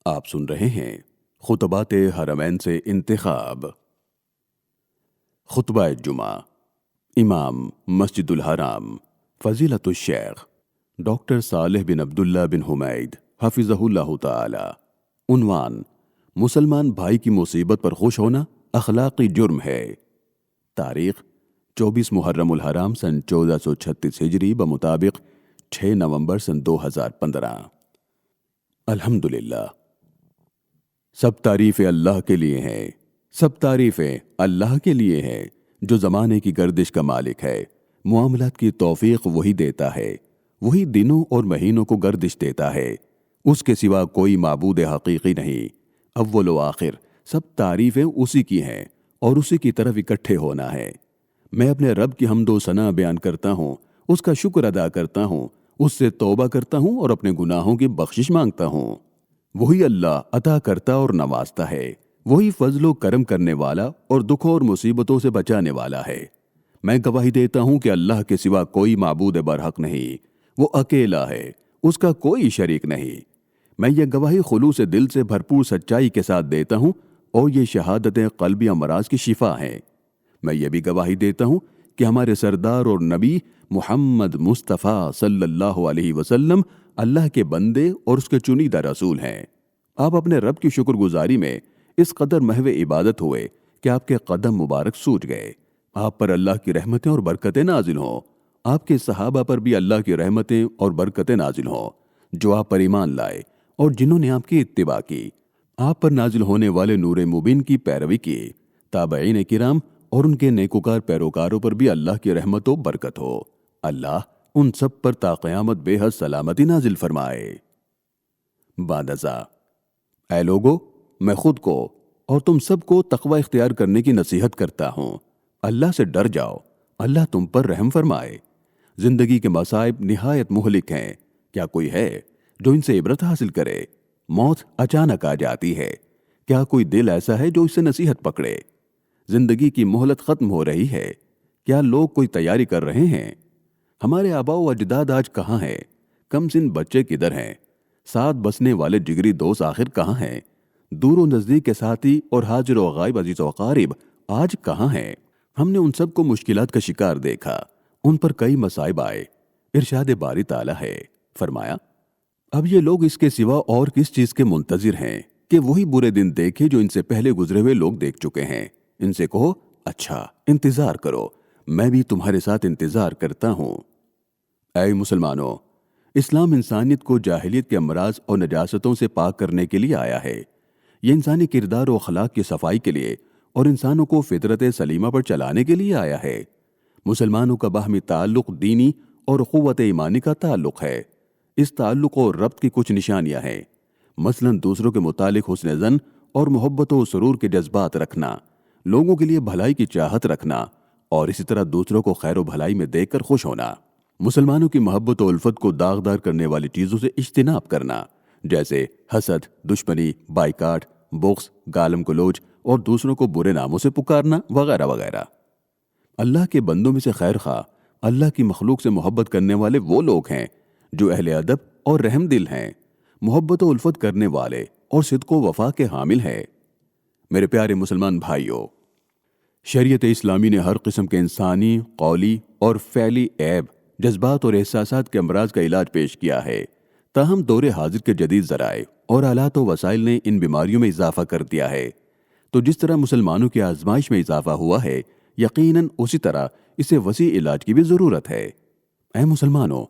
آپ سن رہے ہیں خطبات حرمین سے انتخاب۔ خطبہ جمعہ امام مسجد الحرام فضیلت الشیخ ڈاکٹر صالح بن عبداللہ بن حمید حفظہ اللہ تعالی۔ عنوان: مسلمان بھائی کی مصیبت پر خوش ہونا اخلاقی جرم ہے۔ تاریخ 24 محرم الحرام سن 1436 ہجری بمطابق 6 نومبر سن 2015۔ الحمدللہ، سب تعریفیں اللہ کے لیے ہیں، سب تعریفیں اللہ کے لیے ہیں جو زمانے کی گردش کا مالک ہے۔ معاملات کی توفیق وہی دیتا ہے، وہی دنوں اور مہینوں کو گردش دیتا ہے، اس کے سوا کوئی معبود حقیقی نہیں۔ اول و آخر سب تعریفیں اسی کی ہیں اور اسی کی طرف اکٹھے ہونا ہے۔ میں اپنے رب کی حمد و ثنا بیان کرتا ہوں، اس کا شکر ادا کرتا ہوں، اس سے توبہ کرتا ہوں اور اپنے گناہوں کی بخشش مانگتا ہوں۔ وہی اللہ عطا کرتا اور نوازتا ہے، وہی فضل و کرم کرنے والا اور دکھوں اور مصیبتوں سے بچانے والا ہے۔ میں گواہی دیتا ہوں کہ اللہ کے سوا کوئی معبود برحق نہیں، وہ اکیلا ہے، اس کا کوئی شریک نہیں۔ میں یہ گواہی خلوص دل سے بھرپور سچائی کے ساتھ دیتا ہوں اور یہ شہادتیں قلبی امراض کی شفا ہیں۔ میں یہ بھی گواہی دیتا ہوں کہ ہمارے سردار اور نبی محمد مصطفیٰ صلی اللہ علیہ وسلم اللہ کے بندے اور اس کے چنیدہ رسول ہیں۔ آپ اپنے رب کی شکر گزاری میں اس قدر محو عبادت ہوئے کہ آپ کے قدم مبارک سوج گئے۔ آپ پر اللہ کی رحمتیں اور برکتیں نازل ہوں، آپ کے صحابہ پر بھی اللہ کی رحمتیں اور برکتیں نازل ہوں جو آپ پر ایمان لائے اور جنہوں نے آپ کی اتباع کی۔ آپ پر نازل ہونے والے نور مبین کی پیروی کی۔ تابعین کرام اور ان کے نیکوکار پیروکاروں پر بھی اللہ کی رحمت و برکت ہو۔ اللہ ان سب پر تا قیامت بے حد سلامتی نازل فرمائے۔ بعد ازاں، اے لوگو، میں خود کو اور تم سب کو تقوی اختیار کرنے کی نصیحت کرتا ہوں۔ اللہ سے ڈر جاؤ، اللہ تم پر رحم فرمائے۔ زندگی کے مصائب نہایت مہلک ہیں، کیا کوئی ہے جو ان سے عبرت حاصل کرے؟ موت اچانک آ جاتی ہے، کیا کوئی دل ایسا ہے جو اس سے نصیحت پکڑے؟ زندگی کی مہلت ختم ہو رہی ہے، کیا لوگ کوئی تیاری کر رہے ہیں؟ ہمارے آباء و اجداد آج کہاں ہیں؟ کم سن بچے کدھر ہیں؟ ساتھ بسنے والے جگری دوست آخر کہاں ہیں؟ دور و نزدیک کے ساتھی اور حاضر و غائب عزیز و اقارب آج کہاں ہیں؟ ہم نے ان سب کو مشکلات کا شکار دیکھا، ان پر کئی مصائب آئے۔ ارشاد باری تعالیٰ ہے، فرمایا، اب یہ لوگ اس کے سوا اور کس چیز کے منتظر ہیں کہ وہی برے دن دیکھے جو ان سے پہلے گزرے ہوئے لوگ دیکھ چکے ہیں۔ ان سے کہو، اچھا انتظار کرو، میں بھی تمہارے ساتھ انتظار کرتا ہوں۔ اے مسلمانوں، اسلام انسانیت کو جاہلیت کے امراض اور نجاستوں سے پاک کرنے کے لیے آیا ہے۔ یہ انسانی کردار و اخلاق کی صفائی کے لیے اور انسانوں کو فطرت سلیمہ پر چلانے کے لیے آیا ہے۔ مسلمانوں کا باہمی تعلق دینی اور قوت ایمانی کا تعلق ہے۔ اس تعلق اور ربط کی کچھ نشانیاں ہیں، مثلاً دوسروں کے متعلق حسن ظن اور محبت و سرور کے جذبات رکھنا، لوگوں کے لیے بھلائی کی چاہت رکھنا اور اسی طرح دوسروں کو خیر و بھلائی میں دیکھ کر خوش ہونا۔ مسلمانوں کی محبت و الفت کو داغدار کرنے والی چیزوں سے اجتناب کرنا، جیسے حسد، دشمنی، بائیکاٹ، بغض، گالم گلوچ اور دوسروں کو برے ناموں سے پکارنا وغیرہ وغیرہ۔ اللہ کے بندوں میں سے خیر خواہ اللہ کی مخلوق سے محبت کرنے والے وہ لوگ ہیں جو اہل ادب اور رحم دل ہیں، محبت و الفت کرنے والے اور صدق و وفا کے حامل ہیں۔ میرے پیارے مسلمان بھائیوں، شریعت اسلامی نے ہر قسم کے انسانی، قولی اور فعلی عیب، جذبات اور احساسات کے امراض کا علاج پیش کیا ہے۔ تاہم دور حاضر کے جدید ذرائع اور آلات و وسائل نے ان بیماریوں میں اضافہ کر دیا ہے۔ تو جس طرح مسلمانوں کی آزمائش میں اضافہ ہوا ہے، یقیناً اسی طرح اسے وسیع علاج کی بھی ضرورت ہے۔ اے مسلمانوں،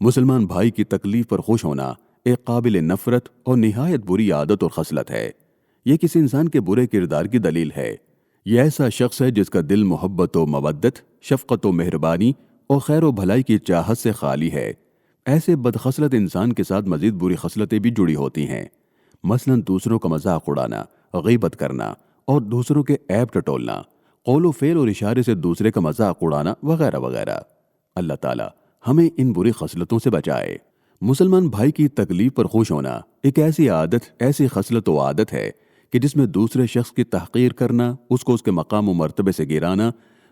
مسلمان بھائی کی تکلیف پر خوش ہونا ایک قابل نفرت اور نہایت بری عادت اور خصلت ہے۔ یہ کسی انسان کے برے کردار کی دلیل ہے۔ یہ ایسا شخص ہے جس کا دل محبت و مودت، شفقت و مہربانی اور خیر و بھلائی کی چاہت سے خالی ہے۔ ایسے بدخصلت انسان کے ساتھ مزید بری خصلتیں بھی جڑی ہوتی ہیں، مثلاً دوسروں کا مذاق اڑانا، غیبت کرنا اور دوسروں کے عیب ٹٹولنا، قول و فعل اور اشارے سے دوسرے کا مذاق اڑانا وغیرہ وغیرہ۔ اللہ تعالیٰ ہمیں ان بری خصلتوں سے بچائے۔ مسلمان بھائی کی تکلیف پر خوش ہونا ایک ایسی عادت، ایسی خصلت و عادت ہے کہ جس میں دوسرے شخص کی تحقیر کرنا، اس کو اس کے مقام و مرتبے سے گرانا،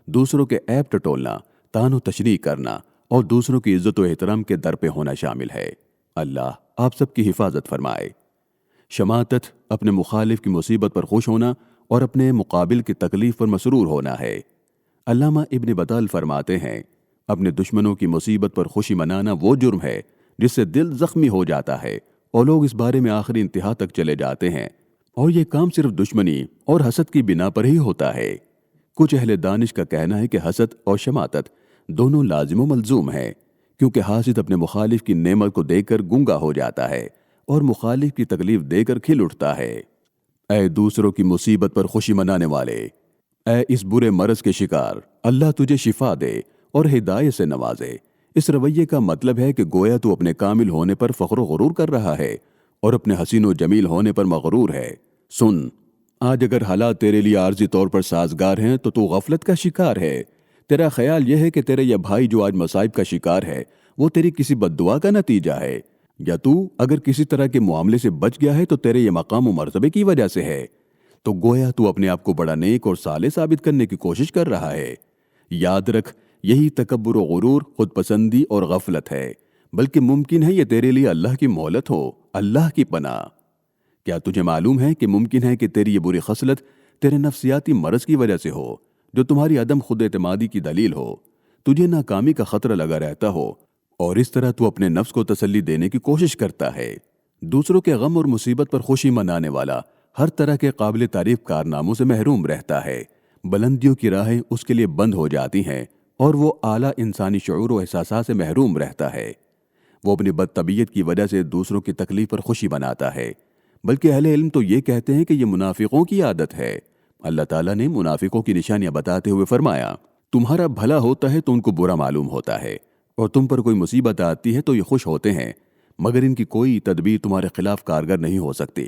دوسروں کے عیب ٹٹولنا، طعن و تشریح کرنا اور دوسروں کی عزت و احترام کے در پہ ہونا شامل ہے۔ اللہ آپ سب کی حفاظت فرمائے۔ شماتت اپنے مخالف کی مصیبت پر خوش ہونا اور اپنے مقابل کی تکلیف پر مسرور ہونا ہے۔ علامہ ابن بطال فرماتے ہیں، اپنے دشمنوں کی مصیبت پر خوشی منانا وہ جرم ہے جس سے دل زخمی ہو جاتا ہے اور لوگ اس بارے میں آخری انتہا تک چلے جاتے ہیں، اور یہ کام صرف دشمنی اور حسد کی بنا پر ہی ہوتا ہے۔ کچھ اہل دانش کا کہنا ہے کہ حسد اور شماتت دونوں لازم و ملزوم ہیں، کیونکہ حاسد اپنے مخالف کی نعمت کو دیکھ کر گنگا ہو جاتا ہے اور مخالف کی تکلیف دے کر کھل اٹھتا ہے۔ اے دوسروں کی مصیبت پر خوشی منانے والے، اے اس برے مرض کے شکار، اللہ تجھے شفا دے اور ہدایت سے نوازے۔ اس رویے کا مطلب ہے کہ گویا تو اپنے کامل ہونے پر فخر و غرور کر رہا ہے اور اپنے حسین و جمیل ہونے پر مغرور ہے۔ سن، آج اگر حالات تیرے لیے عارضی طور پر سازگار ہیں تو غفلت کا شکار ہے۔ تیرا خیال یہ ہے کہ تیرے یہ بھائی جو آج مصائب کا شکار ہے وہ تیری کسی بد دعا کا نتیجہ ہے، یا تو اگر کسی طرح کے معاملے سے بچ گیا ہے تو تیرے یہ مقام و مرتبے کی وجہ سے ہے، تو گویا تو اپنے آپ کو بڑا نیک اور صالح ثابت کرنے کی کوشش کر رہا ہے۔ یاد رکھ، یہی تکبر و غرور، خود پسندی اور غفلت ہے، بلکہ ممکن ہے یہ تیرے لیے اللہ کی مہلت ہو، اللہ کی پناہ۔ کیا تجھے معلوم ہے کہ ممکن ہے کہ تیری یہ بری خصلت تیرے نفسیاتی مرض کی وجہ سے ہو، جو تمہاری عدم خود اعتمادی کی دلیل ہو، تجھے ناکامی کا خطرہ لگا رہتا ہو، اور اس طرح تو اپنے نفس کو تسلی دینے کی کوشش کرتا ہے۔ دوسروں کے غم اور مصیبت پر خوشی منانے والا ہر طرح کے قابل تعریف کارناموں سے محروم رہتا ہے، بلندیوں کی راہیں اس کے لیے بند ہو جاتی ہیں اور وہ اعلیٰ انسانی شعور و احساسات سے محروم رہتا ہے۔ وہ اپنی بد طبیعت کی وجہ سے دوسروں کی تکلیف پر خوشی مناتا ہے، بلکہ اہل علم تو یہ کہتے ہیں کہ یہ منافقوں کی عادت ہے۔ اللہ تعالیٰ نے منافقوں کی نشانیاں بتاتے ہوئے فرمایا، تمہارا بھلا ہوتا ہے تو ان کو برا معلوم ہوتا ہے، اور تم پر کوئی مصیبت آتی ہے تو یہ خوش ہوتے ہیں، مگر ان کی کوئی تدبیر تمہارے خلاف کارگر نہیں ہو سکتی،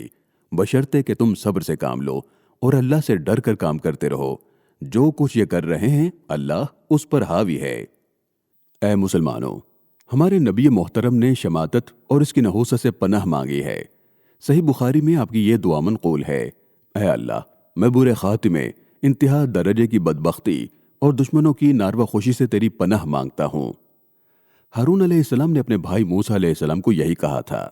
بشرطے کہ تم صبر سے کام لو اور اللہ سے ڈر کر کام کرتے رہو۔ جو کچھ یہ کر رہے ہیں اللہ اس پر حاوی ہے۔ اے مسلمانوں، ہمارے نبی محترم نے شماتت اور اس کی نحوست سے پناہ مانگی ہے۔ صحیح بخاری میں آپ کی یہ دعا منقول ہے، اے اللہ، میں برے خاتمے، انتہا درجے کی بدبختی اور دشمنوں کی ناروا خوشی سے تیری پناہ مانگتا ہوں۔ ہارون علیہ السلام نے اپنے بھائی موسیٰ علیہ السلام کو یہی کہا تھا۔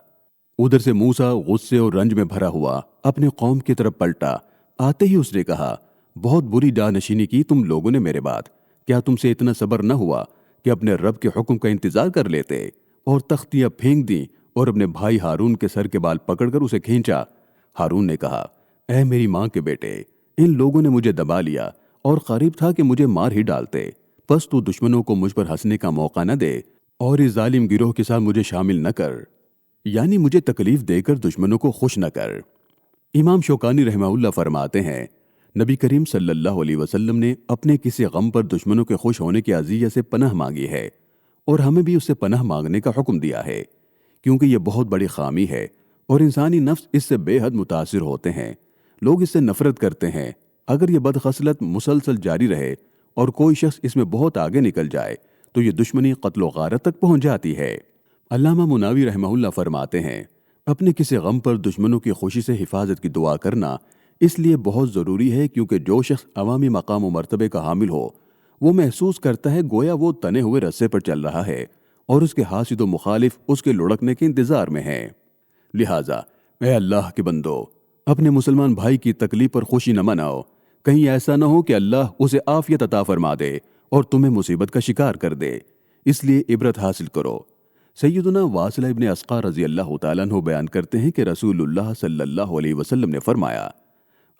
ادھر سے موسیٰ غصے اور رنج میں بھرا ہوا اپنے قوم کی طرف پلٹا۔ آتے ہی اس نے کہا، بہت بری جانشینی کی تم لوگوں نے میرے بعد، کیا تم سے اتنا صبر نہ ہوا کہ اپنے رب کے حکم کا انتظار کر لیتے؟ اور تختیاں پھینک دیں اور اپنے بھائی ہارون کے سر کے بال پکڑ کر اسے کھینچا۔ ہارون نے کہا، اے میری ماں کے بیٹے، ان لوگوں نے مجھے دبا لیا اور قریب تھا کہ مجھے مار ہی ڈالتے، بس تو دشمنوں کو مجھ پر ہنسنے کا موقع نہ دے اور اس ظالم گروہ کے ساتھ مجھے شامل نہ کر، یعنی مجھے تکلیف دے کر دشمنوں کو خوش نہ کر۔ امام شوکانی رحمہ اللہ فرماتے ہیں، نبی کریم صلی اللہ علیہ وسلم نے اپنے کسی غم پر دشمنوں کے خوش ہونے کی اذیت سے پناہ مانگی ہے، اور ہمیں بھی اس سے پناہ مانگنے کا حکم دیا ہے، کیونکہ یہ بہت بڑی خامی ہے اور انسانی نفس اس سے بے حد متاثر ہوتے ہیں، لوگ اس سے نفرت کرتے ہیں۔ اگر یہ بد خصلت مسلسل جاری رہے اور کوئی شخص اس میں بہت آگے نکل جائے تو یہ دشمنی قتل و غارت تک پہنچ جاتی ہے۔ علامہ مناوی رحمہ اللہ فرماتے ہیں، اپنے کسی غم پر دشمنوں کی خوشی سے حفاظت کی دعا کرنا اس لیے بہت ضروری ہے کیونکہ جو شخص عوامی مقام و مرتبے کا حامل ہو وہ محسوس کرتا ہے گویا وہ تنے ہوئے رسے پر چل رہا ہے اور اس کے حاسد و مخالف اس کے لڑکنے کے انتظار میں ہیں۔ لہٰذا اے اللہ کے بندو، اپنے مسلمان بھائی کی تکلیف پر خوشی نہ مناؤ، کہیں ایسا نہ ہو کہ اللہ اسے عافیت عطا فرما دے اور تمہیں مصیبت کا شکار کر دے۔ اس لیے عبرت حاصل کرو۔ سیدنا واصلہ ابن اسقع رضی اللہ تعالیٰ عنہ بیان کرتے ہیں کہ رسول اللہ صلی اللہ علیہ وسلم نے فرمایا،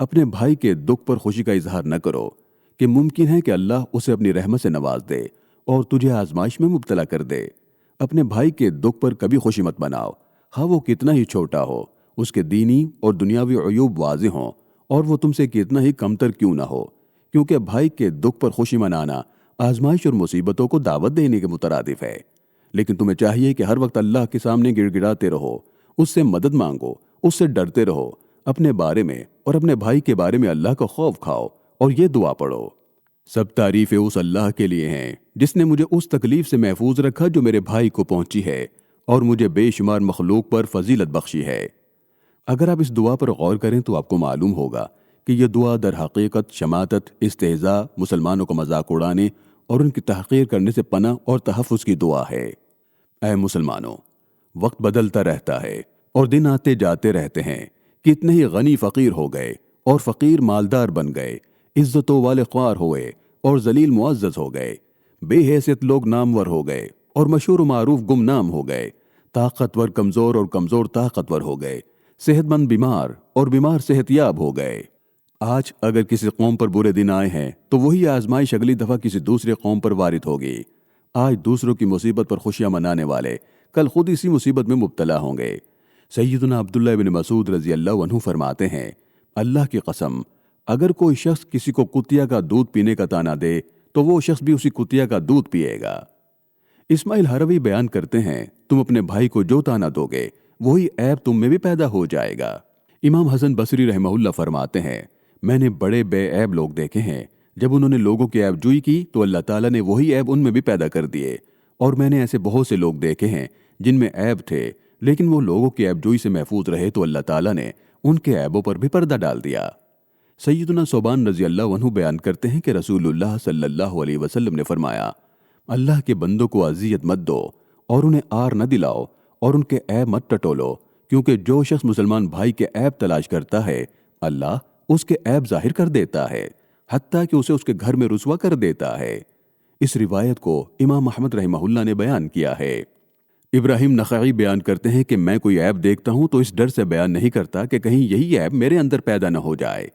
اپنے بھائی کے دکھ پر خوشی کا اظہار نہ کرو کہ ممکن ہے کہ اللہ اسے اپنی رحمت سے نواز دے اور تجھے آزمائش میں مبتلا کر دے۔ اپنے بھائی کے دکھ پر کبھی خوشی مت مناؤ، ہاں وہ کتنا ہی چھوٹا ہو، اس کے دینی اور دنیاوی عیوب واضح ہوں اور وہ تم سے کتنا ہی کمتر کیوں نہ ہو، کیونکہ بھائی کے دکھ پر خوشی منانا آزمائش اور مصیبتوں کو دعوت دینے کے مترادف ہے۔ لیکن تمہیں چاہیے کہ ہر وقت اللہ کے سامنے گڑ گڑاتے رہو، اس سے مدد مانگو، اس سے ڈرتے رہو، اپنے بارے میں اور اپنے بھائی کے بارے میں اللہ کا خوف کھاؤ اور یہ دعا پڑھو، سب تعریفیں اس اللہ کے لیے ہیں جس نے مجھے اس تکلیف سے محفوظ رکھا جو میرے بھائی کو پہنچی ہے اور مجھے بے شمار مخلوق پر فضیلت بخشی ہے۔ اگر آپ اس دعا پر غور کریں تو آپ کو معلوم ہوگا کہ یہ دعا در حقیقت شماتت، استہزاء، مسلمانوں کو مذاق اڑانے اور ان کی تحقیر کرنے سے پناہ اور تحفظ کی دعا ہے۔ اے مسلمانوں، وقت بدلتا رہتا ہے اور دن آتے جاتے رہتے ہیں، کتنے ہی غنی فقیر ہو گئے اور فقیر مالدار بن گئے، عزتوں والے خوار ہوئے اور ذلیل معزز ہو گئے، بے حیثیت لوگ نامور ہو گئے اور مشہور و معروف گمنام ہو گئے، طاقتور کمزور اور کمزور طاقتور ہو گئے، صحت مند بیمار اور بیمار صحت یاب ہو گئے۔ آج اگر کسی قوم پر برے دن آئے ہیں تو وہی آزمائش اگلی دفعہ کسی دوسرے قوم پر وارد ہوگی۔ آج دوسروں کی مصیبت پر خوشیاں منانے والے کل خود اسی مصیبت میں مبتلا ہوں گے۔ سیدنا عبداللہ بن مسعود رضی اللہ عنہ فرماتے ہیں، اللہ کی قسم، اگر کوئی شخص کسی کو کتیا کا دودھ پینے کا طعنہ دے تو وہ شخص بھی اسی کتیا کا دودھ پیے گا۔ اسماعیل ہروی بیان کرتے ہیں، تم اپنے بھائی کو جو طعنہ دو گے وہی عیب تم میں بھی پیدا ہو جائے گا۔ امام حسن بصری رحمہ اللہ فرماتے ہیں، میں نے بڑے بے عیب لوگ دیکھے ہیں، جب انہوں نے لوگوں کی عیب جوئی کی تو اللہ تعالیٰ نے وہی عیب ان میں بھی پیدا کر دیے، اور میں نے ایسے بہت سے لوگ دیکھے ہیں جن میں عیب تھے لیکن وہ لوگوں کی عیب جوئی سے محفوظ رہے تو اللہ تعالیٰ نے ان کے عیبوں پر بھی پردہ ڈال دیا۔ سیدنا ثوبان رضی اللہ عنہ بیان کرتے ہیں کہ رسول اللہ صلی اللہ علیہ وسلم نے فرمایا، اللہ کے بندوں کو اذیت مت دو اور انہیں آر نہ دلاؤ اور ان کے عیب مت ٹٹولو، کیونکہ جو شخص مسلمان بھائی کے عیب تلاش کرتا ہے اللہ اس کے عیب ظاہر کر دیتا ہے، حتیٰ کہ اسے اس کے گھر میں رسوا کر دیتا ہے۔ اس روایت کو امام احمد رحمہ اللہ نے بیان کیا ہے۔ ابراہیم نخعی بیان کرتے ہیں کہ میں کوئی عیب دیکھتا ہوں تو اس ڈر سے بیان نہیں کرتا کہ کہیں یہی عیب میرے اندر پیدا نہ ہو جائے۔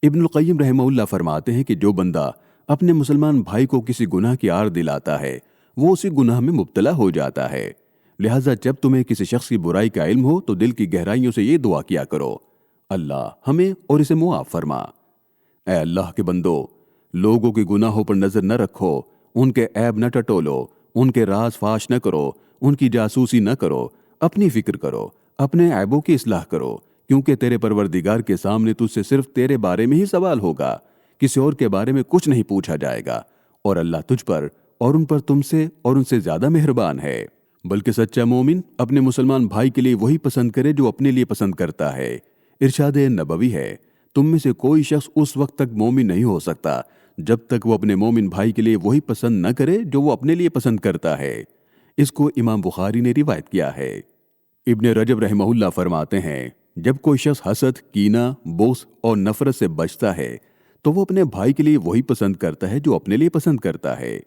ابن القیم رحمہ اللہ فرماتے ہیں کہ جو بندہ اپنے مسلمان بھائی کو کسی گناہ کی آر دلاتا ہے وہ اسی گناہ میں مبتلا ہو جاتا ہے۔ لہٰذا جب تمہیں کسی شخص کی برائی کا علم ہو تو دل کی گہرائیوں سے یہ دعا کیا کرو، اللہ ہمیں اور اسے معاف فرما۔ اے اللہ کے بندو، لوگوں کے گناہوں پر نظر نہ رکھو، ان کے عیب نہ ٹٹولو، ان کے راز فاش نہ کرو، ان کی جاسوسی نہ کرو، اپنی فکر کرو، اپنے عیبوں کی اصلاح کرو، کیونکہ تیرے پروردگار کے سامنے تجھ سے صرف تیرے بارے میں ہی سوال ہوگا، کسی اور کے بارے میں کچھ نہیں پوچھا جائے گا، اور اللہ تجھ پر اور ان پر تم سے اور ان سے زیادہ مہربان ہے۔ بلکہ سچا مومن اپنے مسلمان بھائی کے لیے وہی پسند کرے جو اپنے لیے پسند کرتا ہے۔ ارشاد نبوی ہے، تم میں سے کوئی شخص اس وقت تک مومن نہیں ہو سکتا جب تک وہ اپنے مومن بھائی کے لیے وہی پسند نہ کرے جو وہ اپنے لیے پسند کرتا ہے۔ اس کو امام بخاری نے روایت کیا ہے۔ ابن رجب رحمہ اللہ فرماتے ہیں، جب کوئی شخص حسد، کینہ، بغض اور نفرت سے بچتا ہے تو وہ اپنے بھائی کے لیے وہی پسند کرتا ہے جو اپنے لیے پسند کرتا ہے۔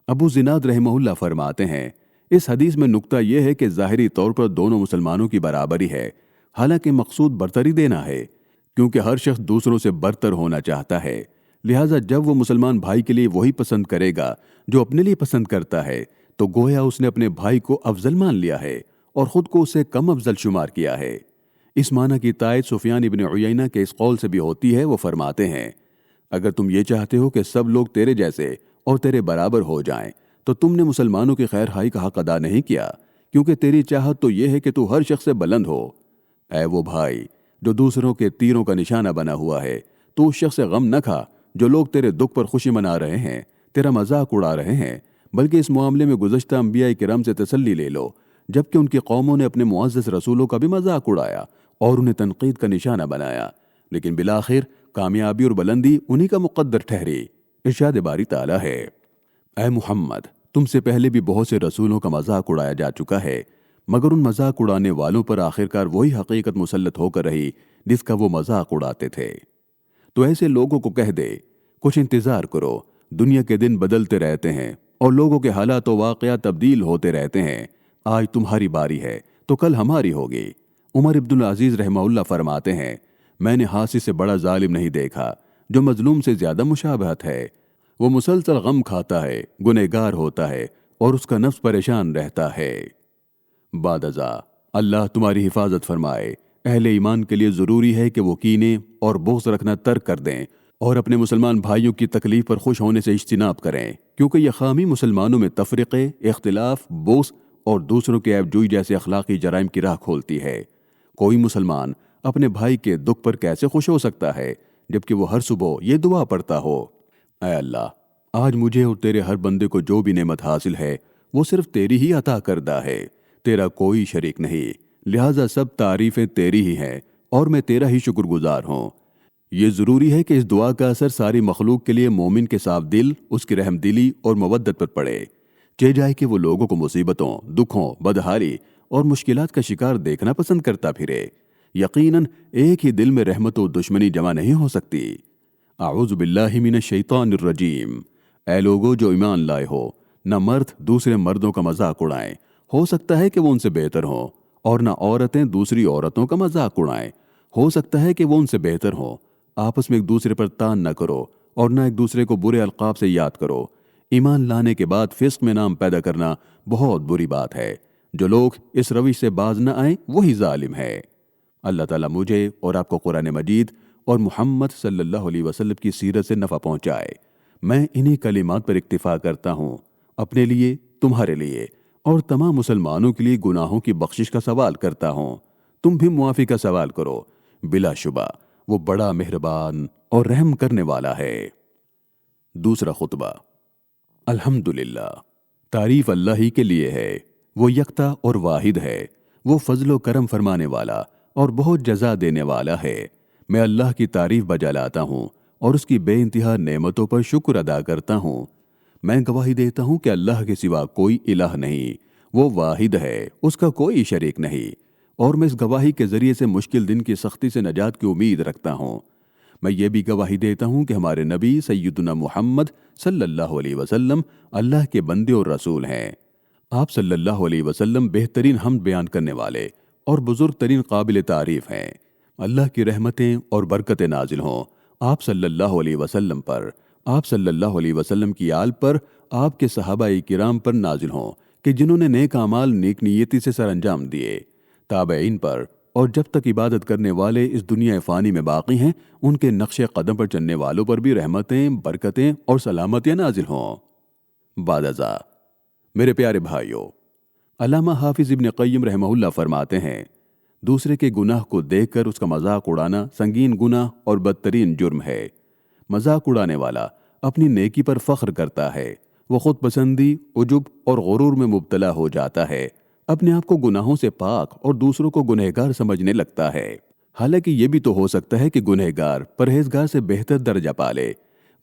ابو زناد رحمہ اللہ فرماتے ہیں، اس حدیث میں نکتہ یہ ہے کہ ظاہری طور پر دونوں مسلمانوں کی برابری ہے، حالانکہ مقصود برتری دینا ہے، کیونکہ ہر شخص دوسروں سے برتر ہونا چاہتا ہے۔ لہٰذا جب وہ مسلمان بھائی کے لیے وہی پسند کرے گا جو اپنے لیے پسند کرتا ہے تو گویا اس نے اپنے بھائی کو افضل مان لیا ہے اور خود کو اسے کم افضل شمار کیا ہے۔ اس معنی کی تائید سفیان ابن عیینہ کے اس قول سے بھی ہوتی ہے۔ وہ فرماتے ہیں، اگر تم یہ چاہتے ہو کہ سب لوگ تیرے جیسے اور تیرے برابر ہو جائیں تو تم نے مسلمانوں کی خیر خواہی کا حق ادا نہیں کیا، کیونکہ تیری چاہت تو یہ ہے کہ تو ہر شخص سے بلند ہو۔ اے وہ بھائی جو دوسروں کے تیروں کا نشانہ بنا ہوا ہے، تو اس شخص سے غم نہ کھا جو لوگ تیرے دکھ پر خوشی منا رہے ہیں، تیرا مذاق اڑا رہے ہیں، بلکہ اس معاملے میں گزشتہ انبیاء کرام سے تسلی لے لو، جبکہ ان کی قوموں نے اپنے معزز رسولوں کا بھی مذاق اڑایا اور انہیں تنقید کا نشانہ بنایا، لیکن بالآخر کامیابی اور بلندی انہی کا مقدر ٹھہری۔ ارشاد باری تعالیٰ ہے، اے محمد، تم سے پہلے بھی بہت سے رسولوں کا مذاق اڑایا جا چکا ہے، مگر ان مذاق اڑانے والوں پر آخرکار وہی حقیقت مسلط ہو کر رہی جس کا وہ مذاق اڑاتے تھے۔ تو ایسے لوگوں کو کہہ دے، کچھ انتظار کرو، دنیا کے دن بدلتے رہتے ہیں اور لوگوں کے حالات و واقعات تبدیل ہوتے رہتے ہیں، آج تمہاری باری ہے تو کل ہماری ہوگی۔ عمر ابن العزیز رحمہ اللہ فرماتے ہیں، میں نے حاصل سے بڑا ظالم نہیں دیکھا جو مظلوم سے زیادہ مشابہت ہے۔ وہ مسلسل غم کھاتا ہے، گنہگار ہوتا ہے اور اس کا نفس پریشان رہتا ہے۔ بعد ازاں اللہ تمہاری حفاظت فرمائے۔ اہل ایمان کے لیے ضروری ہے کہ وہ کینے اور بغض رکھنا ترک کر دیں اور اپنے مسلمان بھائیوں کی تکلیف پر خوش ہونے سے اجتناب کریں، کیونکہ یہ خامی مسلمانوں میں تفرقے، اختلاف، بغض اور دوسروں کے عیب جوئی جیسے اخلاقی جرائم کی راہ کھولتی ہے۔ کوئی مسلمان اپنے بھائی کے دکھ پر کیسے خوش ہو سکتا ہے جبکہ وہ ہر صبح یہ دعا پڑھتا ہو، اے اللہ، آج مجھے اور تیرے ہر بندے کو جو بھی نعمت حاصل ہے وہ صرف تیری ہی عطا کردہ ہے، تیرا کوئی شریک نہیں، لہٰذا سب تعریفیں تیری ہی ہیں اور میں تیرا ہی شکر گزار ہوں۔ یہ ضروری ہے کہ اس دعا کا اثر ساری مخلوق کے لیے مومن کے صاف دل، اس کی رحم دلی اور مودت پر پڑے، چہ جائے کہ وہ لوگوں کو مصیبتوں، دکھوں، بدحالی اور مشکلات کا شکار دیکھنا پسند کرتا پھرے، یقیناً ایک ہی دل میں رحمت و دشمنی جمع نہیں ہو سکتی۔ اعوذ باللہ من الشیطان الرجیم۔ اے لوگو جو ایمان لائے ہو، نہ مرد دوسرے مردوں کا مذاق اڑائیں، ہو سکتا ہے کہ وہ ان سے بہتر ہوں، اور نہ عورتیں دوسری عورتوں کا مذاق اڑائیں، ہو سکتا ہے کہ وہ ان سے بہتر ہوں۔ آپس میں ایک دوسرے پر تان نہ کرو، اور نہ ایک دوسرے کو برے القاب سے یاد کرو۔ ایمان لانے کے بعد فسق میں نام پیدا کرنا بہت بری بات ہے۔ جو لوگ اس روش سے باز نہ آئیں وہی ظالم ہے۔ اللہ تعالیٰ مجھے اور آپ کو قرآن مجید اور محمد صلی اللہ علیہ وسلم کی سیرت سے نفع پہنچائے۔ میں انہی کلمات پر اکتفا کرتا ہوں، اپنے لیے، تمہارے لیے اور تمام مسلمانوں کے لیے گناہوں کی بخشش کا سوال کرتا ہوں۔ تم بھی معافی کا سوال کرو، بلا شبہ وہ بڑا مہربان اور رحم کرنے والا ہے۔ دوسرا خطبہ۔ الحمدللہ، تعریف اللہ ہی کے لیے ہے، وہ یکتا اور واحد ہے، وہ فضل و کرم فرمانے والا اور بہت جزا دینے والا ہے۔ میں اللہ کی تعریف بجا لاتا ہوں اور اس کی بے انتہا نعمتوں پر شکر ادا کرتا ہوں۔ میں گواہی دیتا ہوں کہ اللہ کے سوا کوئی الہ نہیں، وہ واحد ہے، اس کا کوئی شریک نہیں، اور میں اس گواہی کے ذریعے سے مشکل دن کی سختی سے نجات کی امید رکھتا ہوں۔ میں یہ بھی گواہی دیتا ہوں کہ ہمارے نبی سیدنا محمد صلی اللہ علیہ وسلم اللہ کے بندے اور رسول ہیں۔ آپ صلی اللہ علیہ وسلم بہترین حمد بیان کرنے والے اور بزرگ ترین قابل تعریف ہیں۔ اللہ کی رحمتیں اور برکتیں نازل ہوں آپ صلی اللہ علیہ وسلم پر، آپ صلی اللہ علیہ وسلم کی آل پر، آپ کے صحابہ کرام پر نازل ہوں کہ جنہوں نے نیک اعمال نیک نیتی سے سر انجام دیے، تابعین پر، اور جب تک عبادت کرنے والے اس دنیا فانی میں باقی ہیں ان کے نقش قدم پر چلنے والوں پر بھی رحمتیں، برکتیں اور سلامتیاں نازل ہوں۔ بعد ازاں میرے پیارے بھائیوں، علامہ حافظ ابن قیم رحمہ اللہ فرماتے ہیں، دوسرے کے گناہ کو دیکھ کر اس کا مذاق اڑانا سنگین گناہ اور بدترین جرم ہے۔ مذاق اڑانے والا اپنی نیکی پر فخر کرتا ہے، وہ خود پسندی، عجب اور غرور میں مبتلا ہو جاتا ہے، اپنے آپ کو گناہوں سے پاک اور دوسروں کو گنہگار سمجھنے لگتا ہے۔ حالانکہ یہ بھی تو ہو سکتا ہے کہ گنہگار پرہیزگار سے بہتر درجہ پالے۔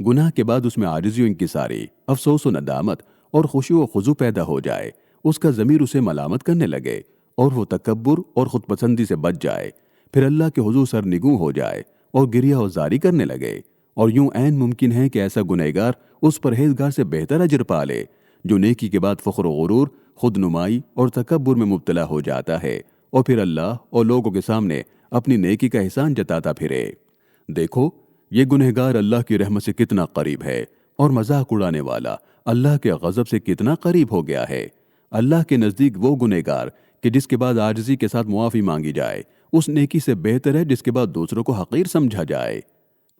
گناہ کے بعد اس میں عاجزی و انکساری، افسوس و ندامت اور خشوع و خضوع پیدا ہو جائے، اس کا ضمیر اسے ملامت کرنے لگے اور وہ تکبر اور خود پسندی سے بچ جائے، پھر اللہ کے حضور سرنگوں ہو جائے اور گریہ و زاری کرنے لگے، اور یوں عین ممکن ہے کہ ایسا گنہگار اس پرہیزگار سے بہتر اجر پالے جو نیکی کے بعد فخر و غرور، خود نمائی اور تکبر میں مبتلا ہو جاتا ہے اور پھر اللہ اور لوگوں کے سامنے اپنی نیکی کا احسان جتاتا پھرے۔ دیکھو یہ گنہگار اللہ کی رحمت سے کتنا قریب ہے، اور مذاق اڑانے والا اللہ کے غضب سے کتنا قریب ہو گیا ہے۔ اللہ کے نزدیک وہ گنہگار کہ جس کے بعد عاجزی کے ساتھ معافی مانگی جائے اس نیکی سے بہتر ہے جس کے بعد دوسروں کو حقیر سمجھا جائے۔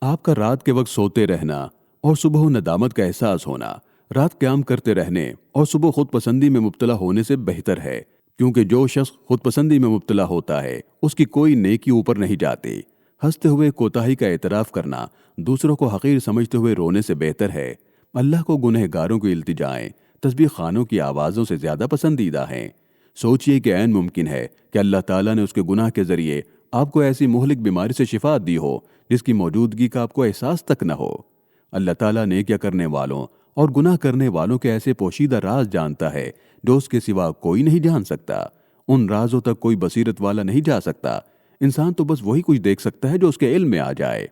آپ کا رات کے وقت سوتے رہنا اور صبح ندامت کا احساس ہونا رات قیام کرتے رہنے اور صبح خود پسندی میں مبتلا ہونے سے بہتر ہے، کیونکہ جو شخص خود پسندی میں مبتلا ہوتا ہے اس کی کوئی نیکی اوپر نہیں جاتی۔ ہنستے ہوئے کوتاہی کا اعتراف کرنا دوسروں کو حقیر سمجھتے ہوئے رونے سے بہتر ہے۔ اللہ کو گنہگاروں کی التجائیں تسبیح خانوں کی آوازوں سے زیادہ پسندیدہ ہیں۔ سوچئے کہ عین ممکن ہے کہ اللہ تعالیٰ نے اس کے گناہ کے ذریعے آپ کو ایسی مہلک بیماری سے شفا دی ہو جس کی موجودگی کا آپ کو احساس تک نہ ہو۔ اللہ تعالیٰ نیکیاں کرنے والوں اور گناہ کرنے والوں کے ایسے پوشیدہ راز جانتا ہے جو اس کے سوا کوئی نہیں جان سکتا۔ ان رازوں تک کوئی بصیرت والا نہیں جا سکتا۔ انسان تو بس وہی کچھ دیکھ سکتا ہے جو اس کے علم میں آ جائے۔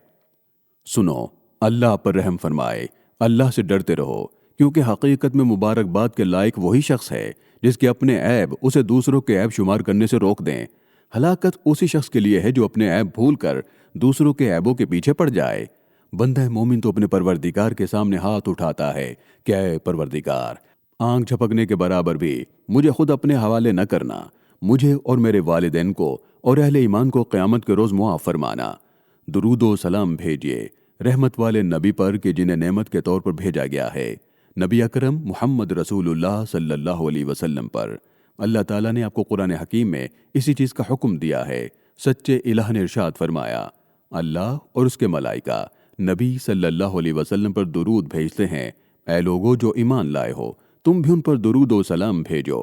سنو، اللہ پر رحم فرمائے، اللہ سے ڈرتے رہو، کیونکہ حقیقت میں مبارکباد کے لائق وہی شخص ہے جس کے اپنے عیب اسے دوسروں کے عیب شمار کرنے سے روک دیں۔ ہلاکت اسی شخص کے لیے ہے جو اپنے عیب بھول کر دوسروں کے عیبوں کے پیچھے پڑ جائے۔ بندہ مومن تو اپنے پروردگار کے سامنے ہاتھ اٹھاتا ہے کہ اے پروردگار، آنکھ جھپکنے کے برابر بھی مجھے خود اپنے حوالے نہ کرنا، مجھے اور میرے والدین کو اور اہل ایمان کو قیامت کے روز معاف فرمانا۔ درود و سلام بھیجیے رحمت والے نبی پر کہ جنہیں نعمت کے طور پر بھیجا گیا ہے، نبی اکرم محمد رسول اللہ صلی اللہ علیہ وسلم پر۔ اللہ تعالیٰ نے آپ کو قرآن حکیم میں اسی چیز کا حکم دیا ہے۔ سچے الہ نے ارشاد فرمایا، اللہ اور اس کے ملائکہ نبی صلی اللہ علیہ وسلم پر درود بھیجتے ہیں۔ اے لوگو جو ایمان لائے ہو، تم بھی ان پر درود و سلام بھیجو۔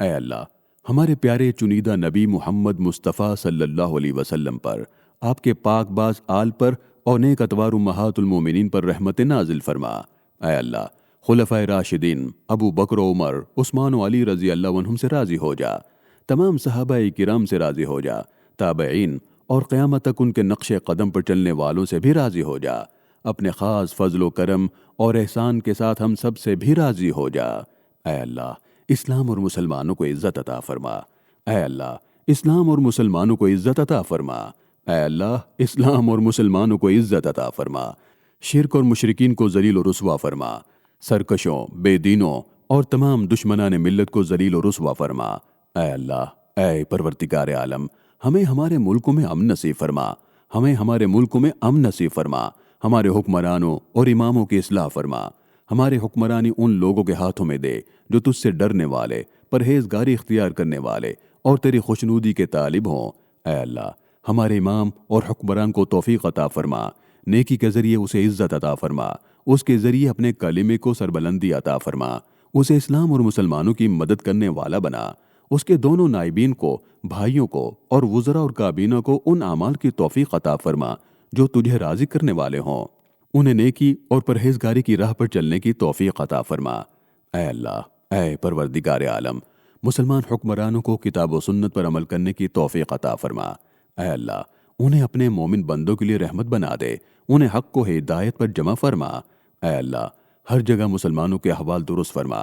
اے اللہ، ہمارے پیارے چنیدہ نبی محمد مصطفیٰ صلی اللہ علیہ وسلم پر، آپ کے پاک باز آل پر اور نیک اتوار امہات المومنین پر رحمت نازل فرما۔ اے اللہ، خلفائے راشدین ابو بکر و عمر، عثمان و علی رضی اللہ عنہم سے راضی ہو جا، تمام صحابہ کرام سے راضی ہو جا، تابعین اور قیامت تک ان کے نقش قدم پر چلنے والوں سے بھی راضی ہو جا۔ اپنے خاص فضل و کرم اور احسان کے ساتھ ہم سب سے بھی راضی ہو جا۔ اے اللہ، اسلام اور مسلمانوں کو عزت عطا فرما۔ اے اللہ، اسلام اور مسلمانوں کو عزت عطا فرما۔ اے اللہ، اسلام اور مسلمانوں کو عزت عطا فرما۔ شرک اور مشرکین کو ذلیل و رسوا فرما۔ سرکشوں، بے دینوں اور تمام دشمنان ملت کو ذلیل و رسوا فرما۔ اے اللہ، اے پروردگار عالم، ہمیں ہمارے ملکوں میں امن نصیب فرما۔ ہمیں ہمارے ملکوں میں امن نصیب فرما۔ ہمارے حکمرانوں اور اماموں کی اصلاح فرما۔ ہمارے حکمرانی ان لوگوں کے ہاتھوں میں دے جو تجھ سے ڈرنے والے، پرہیزگاری اختیار کرنے والے اور تیری خوشنودی کے طالب ہوں۔ اے اللہ، ہمارے امام اور حکمران کو توفیق عطا فرما۔ نیکی کے ذریعے اسے عزت عطا فرما۔ اس کے ذریعے اپنے کلمے کو سربلندی عطا فرما۔ اسے اسلام اور مسلمانوں کی مدد کرنے والا بنا۔ اس کے دونوں نائبین کو، بھائیوں کو اور وزراء اور کابینہ کو ان اعمال کی توفیق عطا فرما جو تجھے راضی کرنے والے ہوں۔ انہیں نیکی اور پرہیزگاری کی راہ پر چلنے کی توفیق عطا فرما۔ اے اللہ، اے پروردگار عالم، مسلمان حکمرانوں کو کتاب و سنت پر عمل کرنے کی توفیق عطا فرما۔ اے اللہ، انہیں اپنے مومن بندوں کے لیے رحمت بنا دے۔ انہیں حق کو ہدایت پر جمع فرما۔ اے اللہ، ہر جگہ مسلمانوں کے احوال درست فرما۔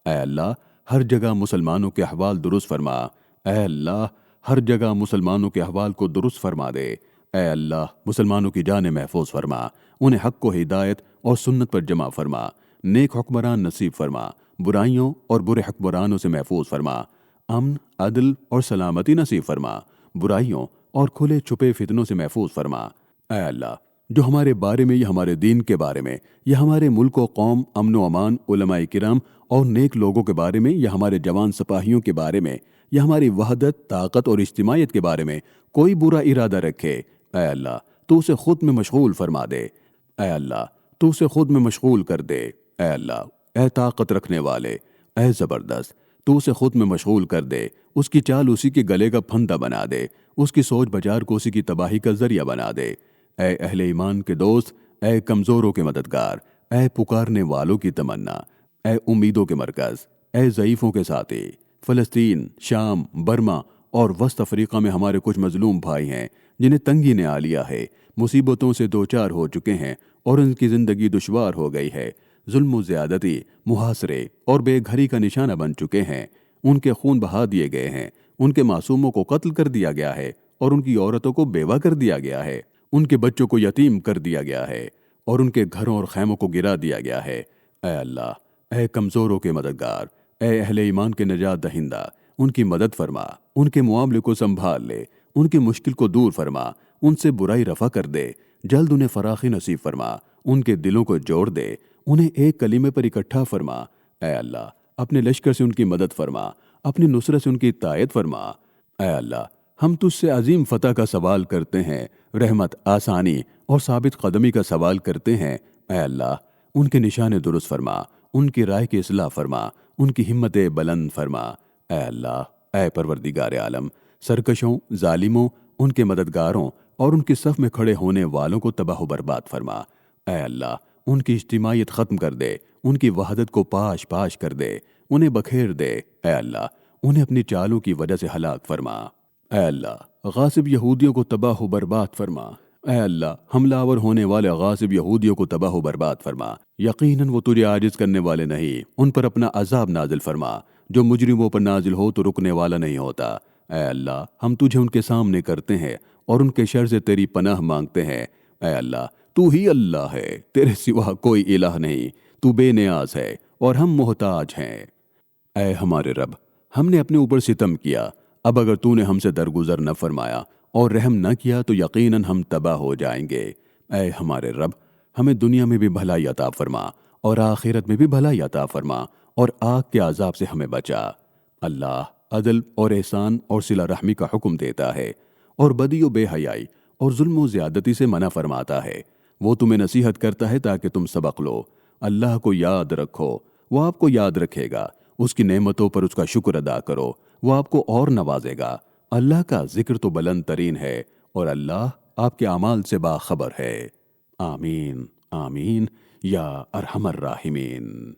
اے اللہ، ہر جگہ مسلمانوں کے احوال درست فرما۔ اے اللہ، ہر جگہ مسلمانوں کے احوال کو درست فرما دے۔ اے اللہ، مسلمانوں کی جانیں محفوظ فرما۔ انہیں حق و ہدایت اور سنت پر جمع فرما۔ نیک حکمران نصیب فرما۔ برائیوں اور برے حکمرانوں سے محفوظ فرما۔ امن، عدل اور سلامتی نصیب فرما۔ برائیوں اور کھلے چھپے فتنوں سے محفوظ فرما۔ اے اللہ، جو ہمارے بارے میں یا ہمارے دین کے بارے میں یا ہمارے ملک و قوم، امن و امان، علماء کرام اور نیک لوگوں کے بارے میں یا ہمارے جوان سپاہیوں کے بارے میں یا ہماری وحدت، طاقت اور اجتماعیت کے بارے میں کوئی برا ارادہ رکھے، اے اللہ تو اسے خود میں مشغول فرما دے۔ اے اللہ، تو اسے خود میں مشغول کر دے۔ اے اللہ، اے طاقت رکھنے والے، اے زبردست، تو اسے خود میں مشغول کر دے۔ اس کی چال اسی کے گلے کا پھندا بنا دے۔ اس کی سوچ بازار کو اسی کی تباہی کا ذریعہ بنا دے۔ اے اہل ایمان کے دوست، اے کمزوروں کے مددگار، اے پکارنے والوں کی تمنا، اے امیدوں کے مرکز، اے ضعیفوں کے ساتھی، فلسطین، شام، برما اور وسط افریقہ میں ہمارے کچھ مظلوم بھائی ہیں جنہیں تنگی نے آ لیا ہے، مصیبتوں سے دوچار ہو چکے ہیں اور ان کی زندگی دشوار ہو گئی ہے، ظلم و زیادتی، محاصرے اور بے گھری کا نشانہ بن چکے ہیں۔ ان کے خون بہا دیے گئے ہیں، ان کے معصوموں کو قتل کر دیا گیا ہے اور ان کی عورتوں کو بیوہ کر دیا گیا ہے، ان کے بچوں کو یتیم کر دیا گیا ہے اور ان کے گھروں اور خیموں کو گرا دیا گیا ہے۔ اے اللہ، اے کمزوروں کے مددگار، اے اہل ایمان کے نجات دہندہ، ان کی مدد فرما، ان کے معاملے کو سنبھال لے، ان کی مشکل کو دور فرما، ان سے برائی رفع کر دے، جلد انہیں فراخی نصیب فرما، ان کے دلوں کو جوڑ دے، انہیں ایک کلمے پر اکٹھا فرما۔ اے اللہ، اپنے لشکر سے ان کی مدد فرما، اپنی نصرت سے ان کی تائید فرما۔ اے اللہ، ہم تجھ سے عظیم فتح کا سوال کرتے ہیں، رحمت، آسانی اور ثابت قدمی کا سوال کرتے ہیں۔ اے اللہ، ان کے نشانے درست فرما، ان کی رائے کی اصلاح فرما، ان کی ہمت بلند فرما۔ اے اللہ، اے پروردگار عالم، سرکشوں، ظالموں، ان کے مددگاروں اور ان کی صف میں کھڑے ہونے والوں کو تباہ و برباد فرما۔ اے اللہ، ان کی اجتماعیت ختم کر دے، ان کی وحدت کو پاش پاش کر دے، انہیں بکھیر دے۔ اے اللہ، انہیں اپنی چالوں کی وجہ سے ہلاک فرما۔ اے اللہ، غاصب یہودیوں کو تباہ و برباد فرما۔ اے اللہ، حملہ آور ہونے والے غاصب یہودیوں کو تباہ و برباد فرما۔ یقیناً وہ تجھے عاجز کرنے والے نہیں، ان پر اپنا عذاب نازل فرما۔ جو مجرموں پر نازل ہو تو رکنے والا نہیں ہوتا۔ اے اللہ، ہم تجھے ان کے سامنے کرتے ہیں اور ان کے شر سے تیری پناہ مانگتے ہیں۔ اے اللہ، تو ہی اللہ ہے، تیرے سوا کوئی الہ نہیں، تو بے نیاز ہے اور ہم محتاج ہیں۔ اے ہمارے رب، ہم نے اپنے اوپر ستم کیا، اب اگر تو نے ہم سے درگزر نہ فرمایا اور رحم نہ کیا تو یقیناً ہم تباہ ہو جائیں گے۔ اے ہمارے رب، ہمیں دنیا میں بھی بھلائی عطا فرما اور آخرت میں بھی بھلائی عطا فرما اور آگ کے عذاب سے ہمیں بچا۔ اللہ عدل اور احسان اور صلہ رحمی کا حکم دیتا ہے اور بدی و بے حیائی اور ظلم و زیادتی سے منع فرماتا ہے۔ وہ تمہیں نصیحت کرتا ہے تاکہ تم سبق لو۔ اللہ کو یاد رکھو، وہ آپ کو یاد رکھے گا۔ اس کی نعمتوں پر اس کا شکر ادا کرو، وہ آپ کو اور نوازے گا۔ اللہ کا ذکر تو بلند ترین ہے اور اللہ آپ کے اعمال سے باخبر ہے۔ آمین آمین یا ارحم الراحمین۔